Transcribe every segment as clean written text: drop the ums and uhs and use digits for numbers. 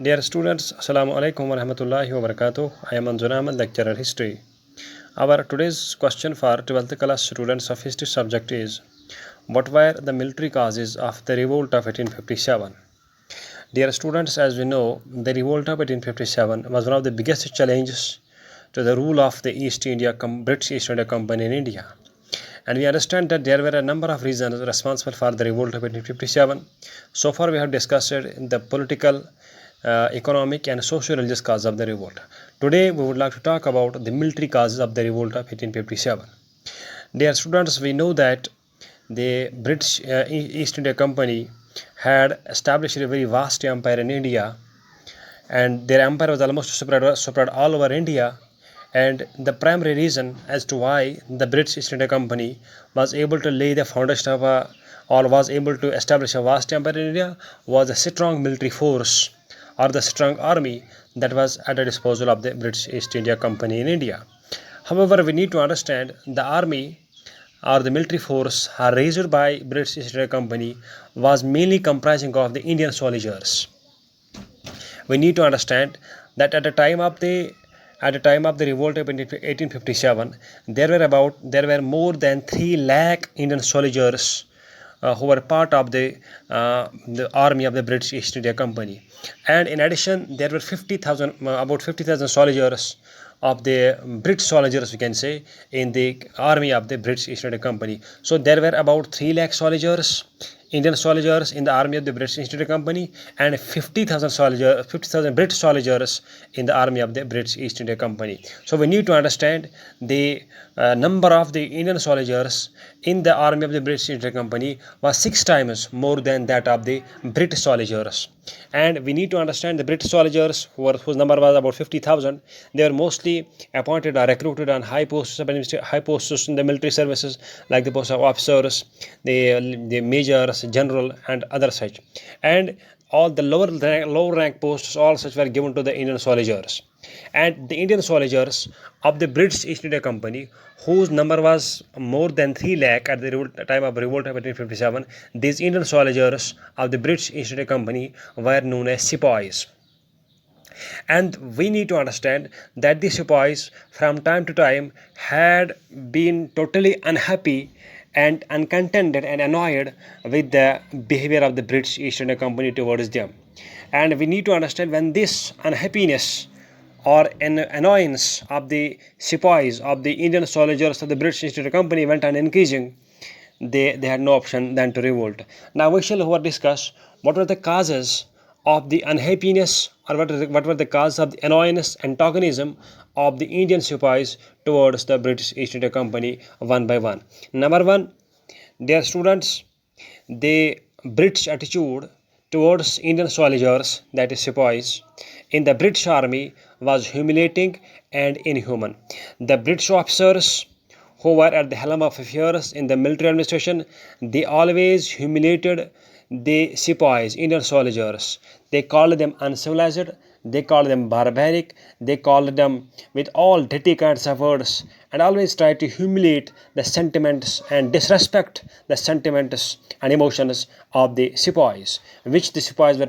Dear students, Assalamu alaikum wa rahmatullahi wa barakatuh. I am Anjuna Ahmed, lecturer history. Our today's question for 12th class students of history subject is: what were the military causes of the revolt of 1857? Dear students, as we know, the revolt of 1857 was one of the biggest challenges to the rule of the British East India Company in India. And we understand that there were a number of reasons responsible for the revolt of 1857. So far we have discussed the political, economic and socio-religious causes of the revolt. Today we would like to talk about the military causes of the revolt of 1857. Dear students, we know that the British East India Company had established a very vast empire in India, and their empire was almost spread all over India. And the primary reason as to why the British East India Company was able to lay the foundation of or was able to establish a vast empire in India was a strong military force or the strong army that was at the disposal of the British East India Company in India. However, we need to understand the army or the military force raised by British East India Company was mainly comprising of the Indian soldiers. We need to understand that at the time of the revolt of 1857, there were more than 3 lakh Indian soldiers who were part of the army of the British East India Company. And in addition, there were about 50,000 soldiers of the British soldiers, we can say, in the army of the British East India Company. So there were about 3 lakh soldiers, Indian soldiers in the army of the British East India Company, and 50,000 British soldiers in the army of the British East India Company. So we need to understand the number of the Indian soldiers in the army of the British East India Company was 6 times more than that of the British soldiers. And we need to understand the British soldiers, whose number was about 50,000. They were mostly appointed or recruited on high posts in the military services, like the post of officers, the majors, general, and other such. And all the lower rank posts, all such were given to the Indian soldiers. And the Indian soldiers of the British East India Company, whose number was more than 3 lakh at the time of revolt of 1857, these Indian soldiers of the British East India Company were known as sepoys. And we need to understand that the sepoys from time to time had been totally unhappy and uncontented and annoyed with the behavior of the British East India Company towards them. And we need to understand, when this unhappiness or an annoyance of the sepoys, of the Indian soldiers of the British East India Company went on increasing, they had no option than to revolt. Now we shall discuss what were the causes of the unhappiness, or what were the causes of the annoyance, antagonism of the Indian sepoys towards the British East India Company, one by one. Number one, dear students, the British attitude towards Indian soldiers, that is sepoys, in the British army was humiliating and inhuman. The British officers who were at the helm of affairs in the military administration, they always humiliated the sepoys, Indian soldiers. They called them uncivilized, they called them barbaric, they called them with all dirty kinds of words, and always tried to humiliate the sentiments and disrespect the sentiments and emotions of the sepoys, which the sepoys were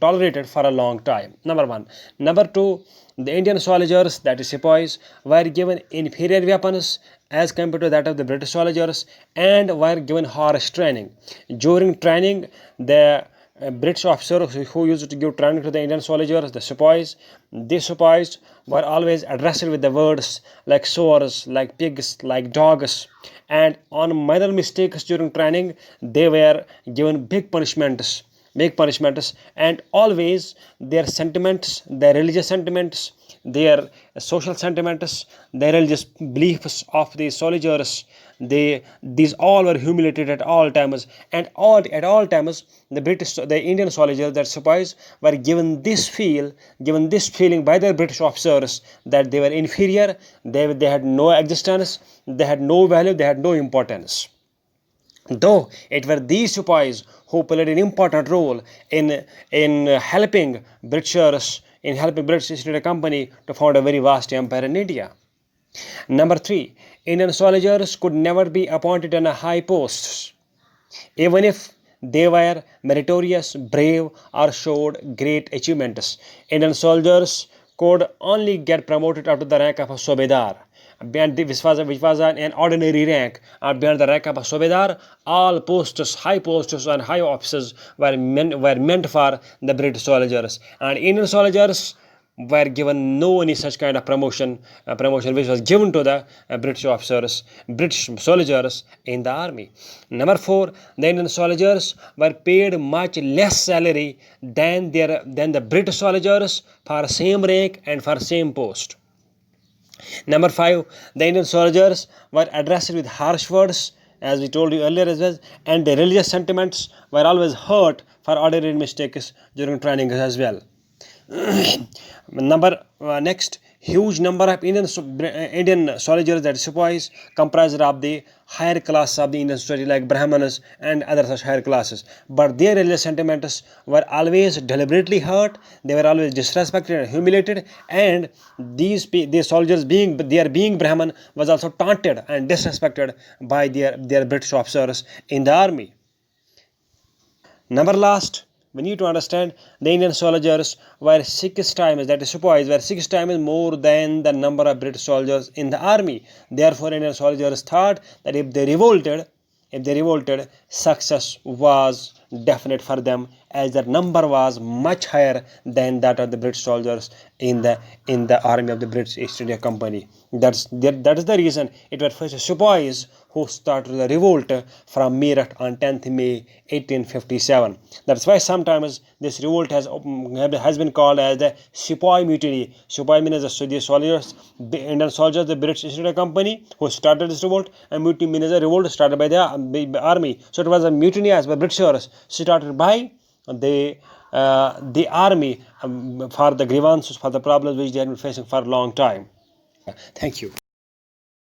tolerated for a long time. Number one. Number two, the Indian soldiers, that is sepoys, were given inferior weapons as compared to that of the British soldiers, and were given harsh training. During training, the British officers who used to give training to the Indian soldiers, the sepoys, these sepoys were always addressed with the words like swords, like pigs, like dogs, and on minor mistakes during training, they were given big punishments, and always their sentiments, their religious sentiments, their social sentiments, their religious beliefs of the soldiers, these all were humiliated at all times. And at all times, the Indian soldiers, that sepoys, were given this feeling by their British officers that they were inferior, they had no existence, they had no value, they had no importance. Though it were these sepoys who played an important role in helping British East India Company to found a very vast empire in India. Number three, Indian soldiers could never be appointed on a high posts, even if they were meritorious, brave, or showed great achievements. Indian soldiers could only get promoted up to the rank of a Sobedar. Which was an ordinary rank, beyond the rank of a Sobedar, all posts, high posts and high offices were meant for the British soldiers, and Indian soldiers were given no any such kind of promotion which was given to the British officers, British soldiers in the army. Number 4, the Indian soldiers were paid much less salary than the British soldiers for same rank and for same post. Number 5, the Indian soldiers were addressed with harsh words, as we told you earlier as well, and the religious sentiments were always hurt for ordinary mistakes during training as well. Next, huge number of Indian soldiers, that sepoys, comprised of the higher class of the Indian society like Brahmanas and other such higher classes, but their religious sentiments were always deliberately hurt. They were always disrespected and humiliated, and these soldiers, being Brahman, was also taunted and disrespected by their British officers in the army. Number last, we need to understand the Indian soldiers were 6 times, that is, sepoys were 6 times more than the number of British soldiers in the army. Therefore, Indian soldiers thought that if they revolted, success was definite for them, as their number was much higher than that of the British soldiers in the army of the British East India Company. That is the reason it was first sepoys who started the revolt from Meerut on 10th May 1857. That's why sometimes this revolt has been called as the Sepoy Mutiny. Sepoy means the soldiers, Indian soldiers, the British East India Company who started this revolt, and mutiny means a revolt started by the army. So it was a mutiny as by Britishers, started by the army, for the grievances, for the problems which they had been facing for a long time. Thank you.